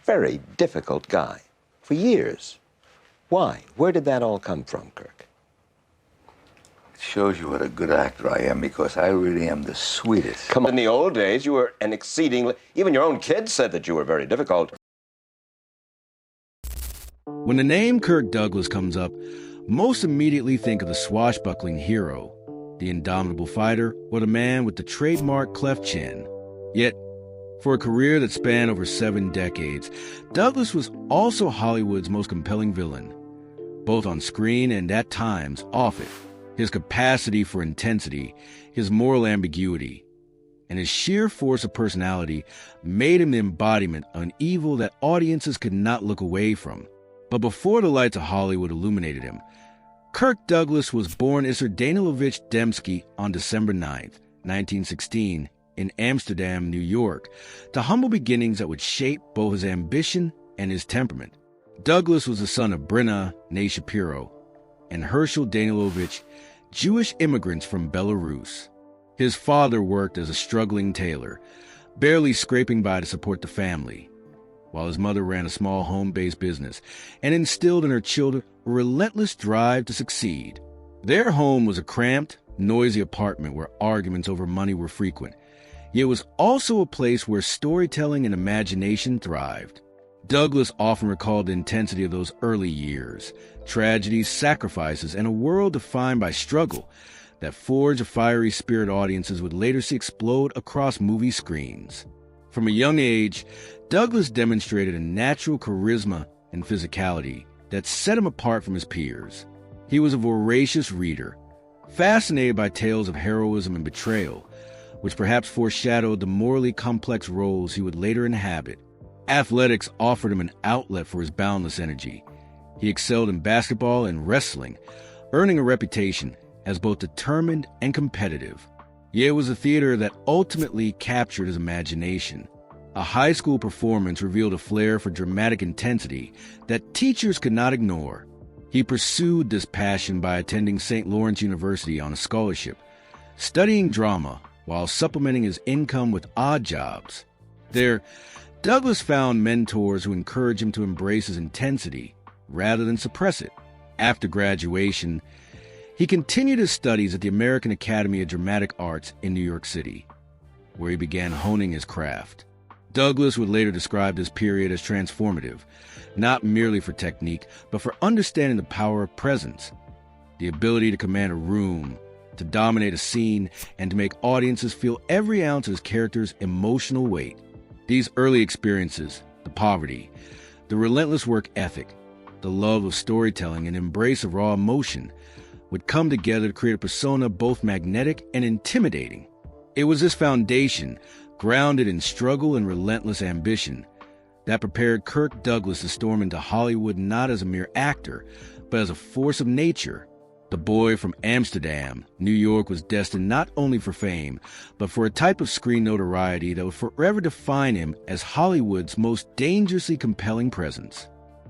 very difficult guy for years. Why? Where did that all come from, Kirk? It shows you what a good actor I am, because I really am the sweetest. Come on. In the old days, you were an exceedingly... Even your own kids said that you were very difficult. When the name Kirk Douglas comes up, most immediately think of the swashbuckling hero, the indomitable fighter, or the man with the trademark cleft chin. Yet, for a career that spanned over 7 decades, Douglas was also Hollywood's most compelling villain, both on screen and at times off it. His capacity for intensity, his moral ambiguity, and his sheer force of personality made him the embodiment of an evil that audiences could not look away from. But before the lights of Hollywood illuminated him, Kirk Douglas was born Isser Danilovich Dembski on December 9, 1916, in Amsterdam, New York, to humble beginnings that would shape both his ambition and his temperament. Douglas was the son of Brina, née Shapiro, and Herschel Danilovich, Jewish immigrants from Belarus. His father worked as a struggling tailor, barely scraping by to support the family, while his mother ran a small home-based business and instilled in her children a relentless drive to succeed. Their home was a cramped, noisy apartment where arguments over money were frequent, yet it was also a place where storytelling and imagination thrived. Douglas often recalled the intensity of those early years, tragedies, sacrifices, and a world defined by struggle that forged a fiery spirit audiences would later see explode across movie screens. From a young age, Douglas demonstrated a natural charisma and physicality that set him apart from his peers. He was a voracious reader, fascinated by tales of heroism and betrayal, which perhaps foreshadowed the morally complex roles he would later inhabit. Athletics offered him an outlet for his boundless energy. He excelled in basketball and wrestling, earning a reputation as both determined and competitive. Yet it was a theater that ultimately captured his imagination. A high school performance revealed a flair for dramatic intensity that teachers could not ignore. He pursued this passion by attending St. Lawrence University on a scholarship, studying drama while supplementing his income with odd jobs. There, Douglas found mentors who encouraged him to embrace his intensity rather than suppress it. After graduation, he continued his studies at the American Academy of Dramatic Arts in New York City, where he began honing his craft. Douglas would later describe this period as transformative, not merely for technique, but for understanding the power of presence, the ability to command a room, to dominate a scene, and to make audiences feel every ounce of his character's emotional weight. These early experiences, the poverty, the relentless work ethic, the love of storytelling, and embrace of raw emotion, would come together to create a persona both magnetic and intimidating. It was this foundation, grounded in struggle and relentless ambition, that prepared Kirk Douglas to storm into Hollywood not as a mere actor, but as a force of nature. The boy from Amsterdam, New York, was destined not only for fame, but for a type of screen notoriety that would forever define him as Hollywood's most dangerously compelling presence.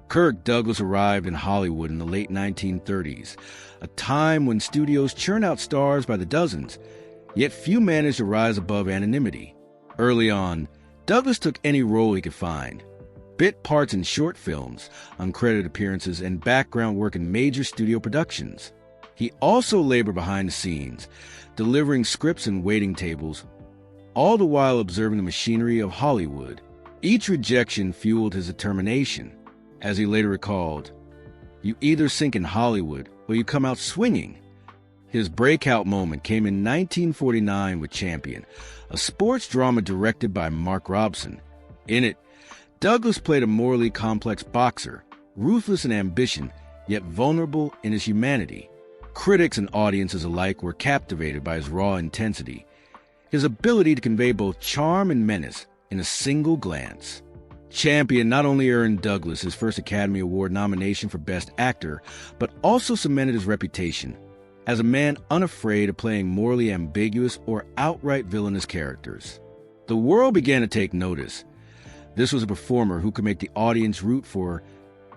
Kirk Douglas arrived in Hollywood in the late 1930s, a time when studios churn out stars by the dozens, yet few managed to rise above anonymity. Early on, Douglas took any role he could find, bit parts in short films, uncredited appearances, and background work in major studio productions. He also labored behind the scenes, delivering scripts and waiting tables, all the while observing the machinery of Hollywood. Each rejection fueled his determination. As he later recalled, "You either sink in Hollywood or you come out swinging." His breakout moment came in 1949 with Champion, a sports drama directed by Mark Robson. In it, Douglas played a morally complex boxer, ruthless in ambition, yet vulnerable in his humanity. Critics and audiences alike were captivated by his raw intensity, his ability to convey both charm and menace in a single glance. Champion not only earned Douglas his first Academy Award nomination for Best Actor, but also cemented his reputation as a man unafraid of playing morally ambiguous or outright villainous characters. The world began to take notice. This was a performer who could make the audience root for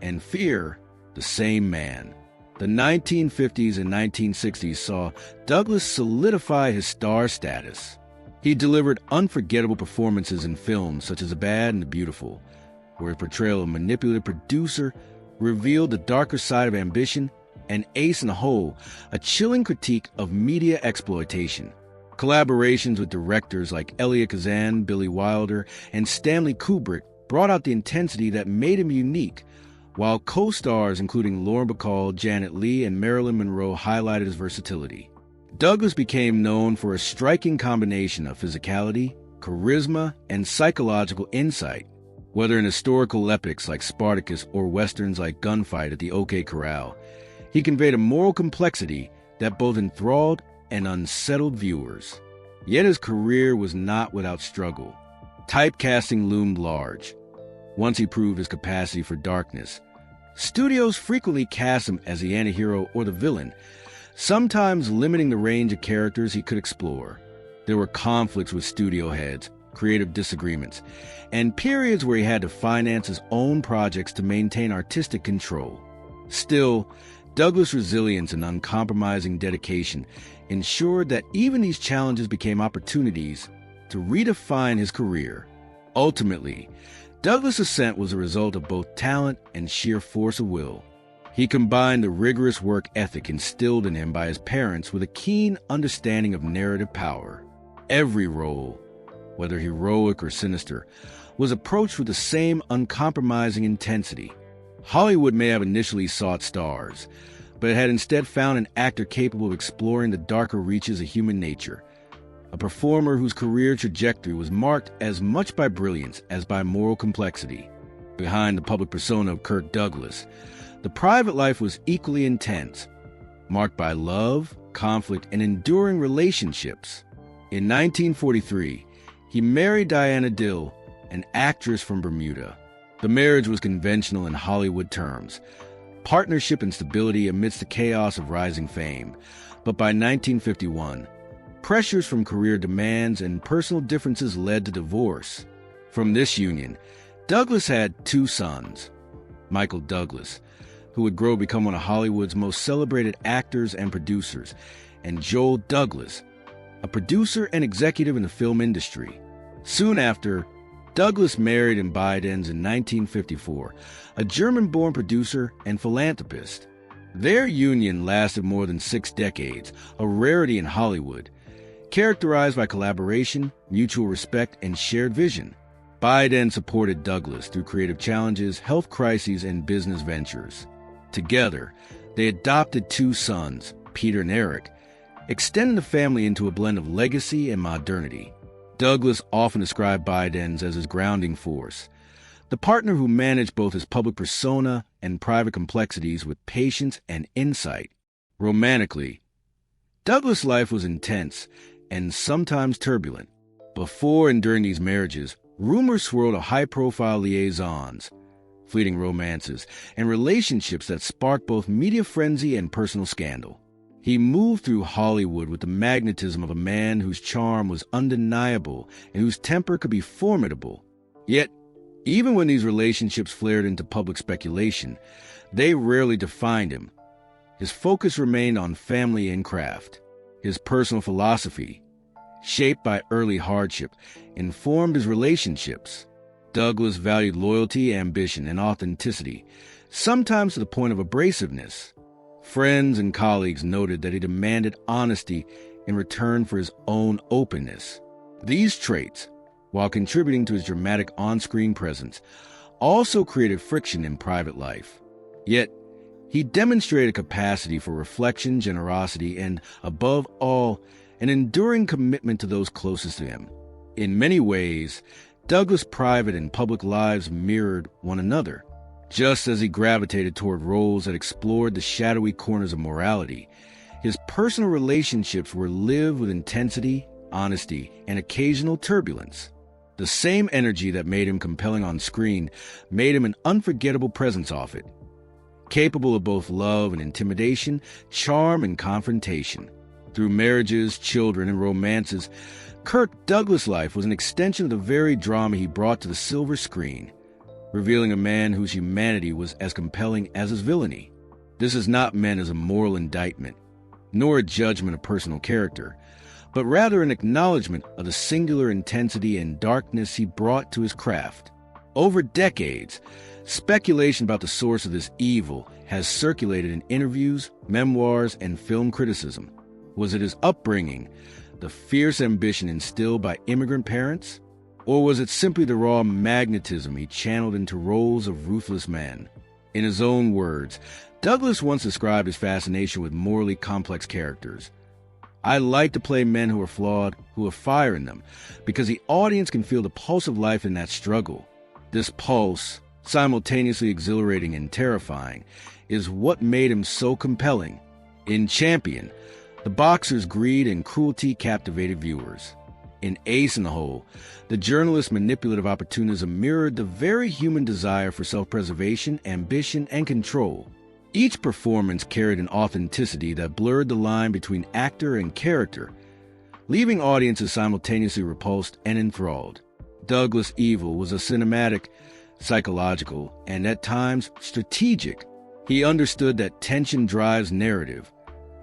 and fear the same man. The 1950s and 1960s saw Douglas solidify his star status. He delivered unforgettable performances in films such as The Bad and the Beautiful, where his portrayal of a manipulative producer revealed the darker side of ambition, and Ace in the Hole, a chilling critique of media exploitation. Collaborations with directors like Elia Kazan, Billy Wilder, and Stanley Kubrick brought out the intensity that made him unique, while co-stars including Lauren Bacall, Janet Leigh, and Marilyn Monroe highlighted his versatility. Douglas became known for a striking combination of physicality, charisma, and psychological insight. Whether in historical epics like Spartacus or westerns like Gunfight at the OK Corral, he conveyed a moral complexity that both enthralled and unsettled viewers. Yet his career was not without struggle. Typecasting loomed large. Once he proved his capacity for darkness, studios frequently cast him as the antihero or the villain, sometimes limiting the range of characters he could explore. There were conflicts with studio heads, creative disagreements, and periods where he had to finance his own projects to maintain artistic control. Still, Douglas' resilience and uncompromising dedication ensured that even these challenges became opportunities to redefine his career. Ultimately, Douglas' ascent was a result of both talent and sheer force of will. He combined the rigorous work ethic instilled in him by his parents with a keen understanding of narrative power. Every role, whether heroic or sinister, was approached with the same uncompromising intensity. Hollywood may have initially sought stars, but it had instead found an actor capable of exploring the darker reaches of human nature, a performer whose career trajectory was marked as much by brilliance as by moral complexity. Behind the public persona of Kirk Douglas, the private life was equally intense, marked by love, conflict, and enduring relationships. In 1943, he married Diana Dill, an actress from Bermuda. The marriage was conventional in Hollywood terms, partnership and stability amidst the chaos of rising fame. But by 1951, pressures from career demands and personal differences led to divorce. From this union, Douglas had two sons, Michael Douglas, who would grow to become one of Hollywood's most celebrated actors and producers, and Joel Douglas, a producer and executive in the film industry. Soon after, Douglas married in Bidens in 1954, a German-born producer and philanthropist. Their union lasted more than 6 decades, a rarity in Hollywood, characterized by collaboration, mutual respect, and shared vision. Biden supported Douglas through creative challenges, health crises, and business ventures. Together, they adopted 2 sons, Peter and Eric, extending the family into a blend of legacy and modernity. Douglas often described Bidens as his grounding force, the partner who managed both his public persona and private complexities with patience and insight. Romantically, Douglas' life was intense and sometimes turbulent. Before and during these marriages, rumors swirled of high-profile liaisons, fleeting romances, and relationships that sparked both media frenzy and personal scandal. He moved through Hollywood with the magnetism of a man whose charm was undeniable and whose temper could be formidable. Yet, even when these relationships flared into public speculation, they rarely defined him. His focus remained on family and craft. His personal philosophy, shaped by early hardship, informed his relationships. Douglas valued loyalty, ambition, and authenticity, sometimes to the point of abrasiveness. Friends and colleagues noted that he demanded honesty in return for his own openness. These traits, while contributing to his dramatic on-screen presence, also created friction in private life. Yet, he demonstrated a capacity for reflection, generosity, and, above all, an enduring commitment to those closest to him. In many ways, Douglas' private and public lives mirrored one another. Just as he gravitated toward roles that explored the shadowy corners of morality, his personal relationships were lived with intensity, honesty, and occasional turbulence. The same energy that made him compelling on screen made him an unforgettable presence off it, capable of both love and intimidation, charm and confrontation. Through marriages, children, and romances, Kirk Douglas' life was an extension of the very drama he brought to the silver screen, revealing a man whose humanity was as compelling as his villainy. This is not meant as a moral indictment, nor a judgment of personal character, but rather an acknowledgement of the singular intensity and darkness he brought to his craft. Over decades, speculation about the source of this evil has circulated in interviews, memoirs, and film criticism. Was it his upbringing, the fierce ambition instilled by immigrant parents? Or was it simply the raw magnetism he channeled into roles of ruthless men? In his own words, Douglas once described his fascination with morally complex characters. "I like to play men who are flawed, who have fire in them, because the audience can feel the pulse of life in that struggle. This pulse, simultaneously exhilarating and terrifying, is what made him so compelling. In Champion, the boxer's greed and cruelty captivated viewers. In Ace in the Hole, the journalist's manipulative opportunism mirrored the very human desire for self-preservation, ambition, and control. Each performance carried an authenticity that blurred the line between actor and character, leaving audiences simultaneously repulsed and enthralled. Douglas' evil was a cinematic, psychological, and at times strategic. He understood that tension drives narrative,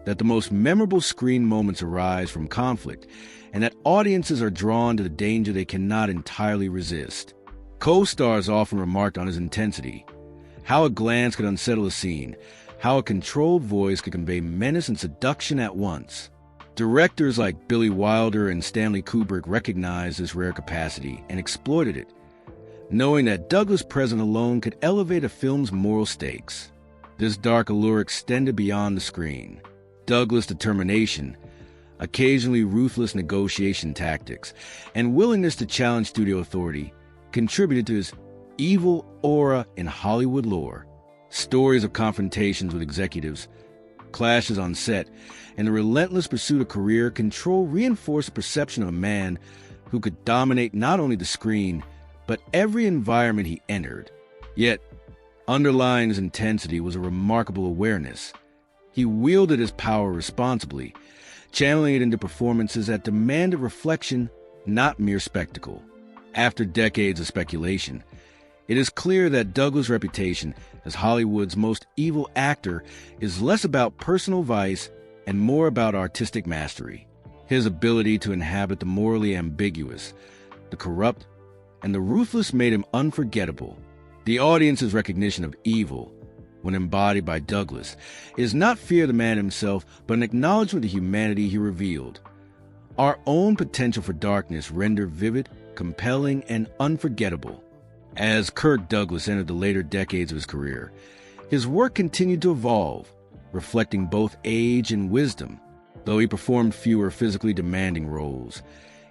that the most memorable screen moments arise from conflict, and that audiences are drawn to the danger they cannot entirely resist. Co-stars often remarked on his intensity, how a glance could unsettle a scene, how a controlled voice could convey menace and seduction at once. Directors like Billy Wilder and Stanley Kubrick recognized this rare capacity and exploited it, knowing that Douglas' presence alone could elevate a film's moral stakes. This dark allure extended beyond the screen. Douglas' determination, occasionally ruthless negotiation tactics, and willingness to challenge studio authority contributed to his evil aura in Hollywood lore. Stories of confrontations with executives, clashes on set, and the relentless pursuit of career control reinforced the perception of a man who could dominate not only the screen, but every environment he entered. Yet, underlying his intensity was a remarkable awareness. He wielded his power responsibly, channeling it into performances that demanded reflection, not mere spectacle. After decades of speculation, it is clear that Douglas' reputation as Hollywood's most evil actor is less about personal vice and more about artistic mastery. His ability to inhabit the morally ambiguous, the corrupt, and the ruthless made him unforgettable. The audience's recognition of evil, when embodied by Douglas, is not fear of the man himself, but an acknowledgement of the humanity he revealed. Our own potential for darkness rendered vivid, compelling, and unforgettable. As Kirk Douglas entered the later decades of his career, his work continued to evolve, reflecting both age and wisdom. Though he performed fewer physically demanding roles,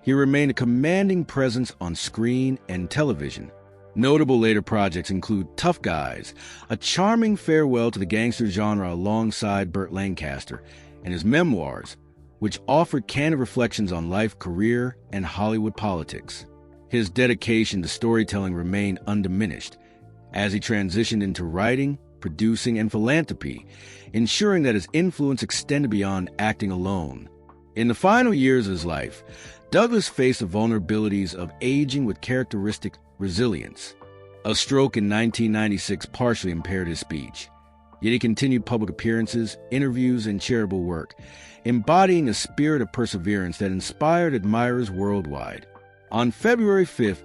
he remained a commanding presence on screen and television. Notable later projects include Tough Guys, a charming farewell to the gangster genre alongside Burt Lancaster, and his memoirs, which offered candid reflections on life, career, and Hollywood politics. His dedication to storytelling remained undiminished as he transitioned into writing, producing, and philanthropy, ensuring that his influence extended beyond acting alone. In the final years of his life, Douglas faced the vulnerabilities of aging with characteristic resilience. A stroke in 1996 partially impaired his speech, yet he continued public appearances, interviews, and charitable work, embodying a spirit of perseverance that inspired admirers worldwide. On February 5,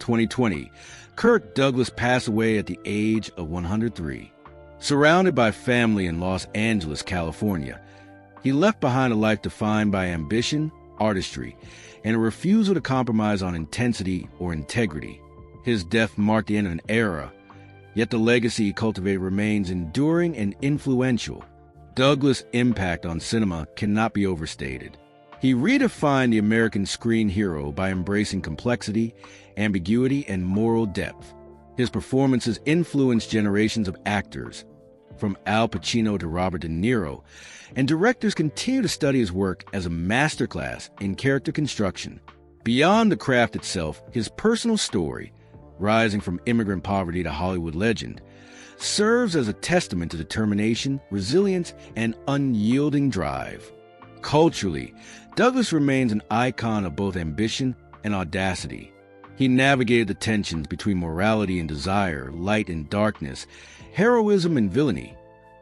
2020, Kirk Douglas passed away at the age of 103. Surrounded by family in Los Angeles, California, he left behind a life defined by ambition, artistry, and a refusal to compromise on intensity or integrity. His death marked the end of an era, yet the legacy he cultivated remains enduring and influential. Douglas' impact on cinema cannot be overstated. He redefined the American screen hero by embracing complexity, ambiguity, and moral depth. His performances influenced generations of actors, from Al Pacino to Robert De Niro, and directors continue to study his work as a masterclass in character construction. Beyond the craft itself, his personal story, rising from immigrant poverty to Hollywood legend, serves as a testament to determination, resilience, and unyielding drive. Culturally, Douglas remains an icon of both ambition and audacity. He navigated the tensions between morality and desire, light and darkness, heroism and villainy,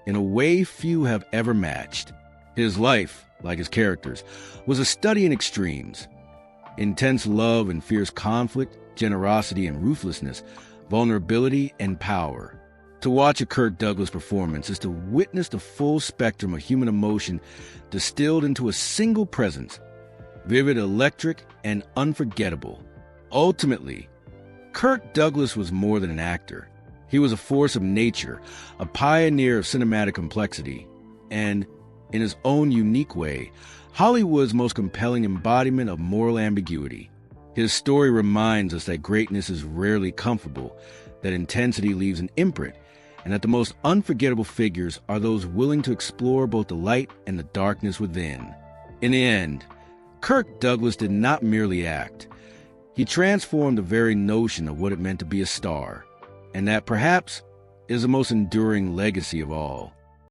in a way few have ever matched. His life, like his characters, was a study in extremes: intense love and fierce conflict, generosity and ruthlessness, vulnerability and power. To watch a Kirk Douglas performance is to witness the full spectrum of human emotion distilled into a single presence, vivid, electric, and unforgettable. Ultimately, Kirk Douglas was more than an actor. He was a force of nature, a pioneer of cinematic complexity, and, in his own unique way, Hollywood's most compelling embodiment of moral ambiguity. His story reminds us that greatness is rarely comfortable, that intensity leaves an imprint, and that the most unforgettable figures are those willing to explore both the light and the darkness within. In the end, Kirk Douglas did not merely act. He transformed the very notion of what it meant to be a star, and that perhaps is the most enduring legacy of all.